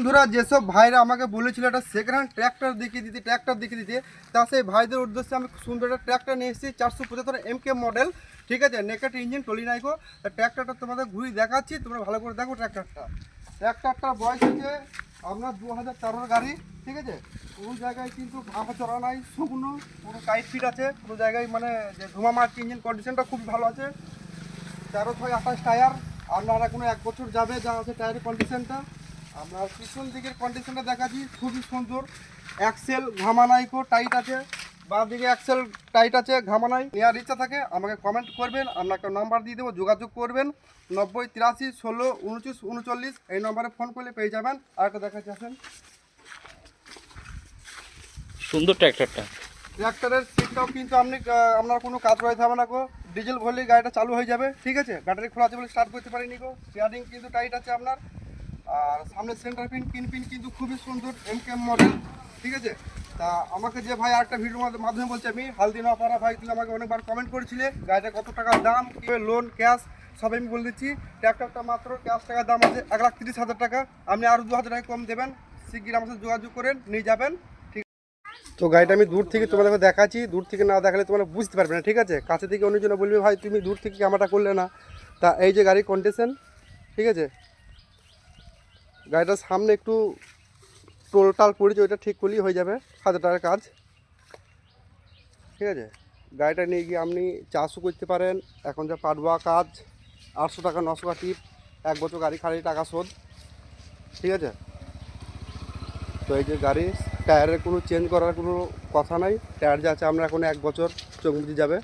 বন্ধুরা, যেসব ভাইরা আমাকে বলেছিল একটা সেকেন্ড হ্যান্ড ট্র্যাক্টর দেখিয়ে দিতে, তা সেই ভাইদের উদ্দেশ্যে আমি সুন্দর একটা ট্র্যাক্টর নিয়ে এসেছি 475 MK মডেল। ঠিক আছে, নেকেট ইঞ্জিন, টলি নাইকো। ট্র্যাক্টরটা তোমাদের ঘুরি দেখাচ্ছি, তোমরা ভালো করে দেখো। ট্র্যাক্টরটার বয়স হচ্ছে আপনার 2013 গাড়ি। ঠিক আছে, কোনো জায়গায় কিন্তু ভাঙা চড়া নাই, শুকনো, পুরো টাইট ফিট আছে। কোনো জায়গায় মানে যে ধোঁয়া মারছে, ইঞ্জিন কন্ডিশনটা খুবই ভালো আছে। 13/28 টায়ার, আপনারা কোনো 1 বছর যাবে যা আছে টায়ারের কন্ডিশনটা। আপনার পিছন দিকের কন্ডিশনটা দেখাচ্ছি, খুবই সুন্দর। অ্যাক্সেল ঘামানাইকো টাইট আছে, বাঁ দিকে অ্যাক্সেল টাইট আছে, ঘামানাই। নেওয়ার ইচ্ছা থাকে আমাকে কমেন্ট করবেন, আপনাকে নাম্বার দিয়ে দেবো, যোগাযোগ করবেন 90 83 16 29 39। এই নম্বরে ফোন করলে পেয়ে যাবেন। আর একটা দেখাচ্ছি, আসেন। সুন্দর ট্র্যাক্টরটা। ট্র্যাক্টরের সিটটাও কিন্তু আপনার কোনো কাজ রয়েছে হবে না গো। ডিজেল ভরলেই গাড়িটা চালু হয়ে যাবে। ঠিক আছে, ব্যাটারি খোলা আছে বলে স্টার্ট করতে পারিনি গো। স্টিয়ারিং কিন্তু টাইট আছে আপনার। আর সামনে সেন্টার পিন কিন্তু খুবই সুন্দর, এমকেএম মডেল। ঠিক আছে, তা আমাকে যে ভাই আরেকটা ভিডিওর মাধ্যমে বলছে, আমি হালদি না পারা ভাই, তুমি আমাকে অনেকবার কমেন্ট করেছিলে গাড়িটা কত টাকার দাম, কীভাবে লোন ক্যাশ সব আমি বলে দিচ্ছি। ট্র্যাক্টরটা মাত্র ক্যাশ টাকার দাম আছে 1,30,000 টাকা। আপনি আরও 2,000 টাকা কম দেবেন। শিগগির আমার সাথে যোগাযোগ করেন, নিয়ে যাবেন। তো গাড়িটা আমি দূর থেকে তোমাদেরকে দেখাচ্ছি, দূর থেকে না দেখালে তোমরা বুঝতে পারবে না। ঠিক আছে, কাছে থেকে অন্যজনে বলবে ভাই তুমি দূর থেকে ক্যামেরাটা করলে না। তা এই যে গাড়ির কন্ডিশন। ঠিক আছে, গাড়িটার সামনে একটু টোলটাল পড়েছে, ওইটা ঠিক করলেই হয়ে যাবে, 1,000 টাকার কাজ। ঠিক আছে, গাড়িটা নিয়ে গিয়ে আপনি চাষও করতে পারেন। এখন যা পাটুয়া কাজ, 800 টাকা 900 টাকা টিপ, 1 বছর গাড়ি খালি টাকা শোধ। ঠিক আছে, তো এই যে গাড়ি টায়ারের কোনো চেঞ্জ করার কোনো কথা নাই। টায়ার যা আছে আমরা এখন 1 বছর চোখ মুছে যাবে।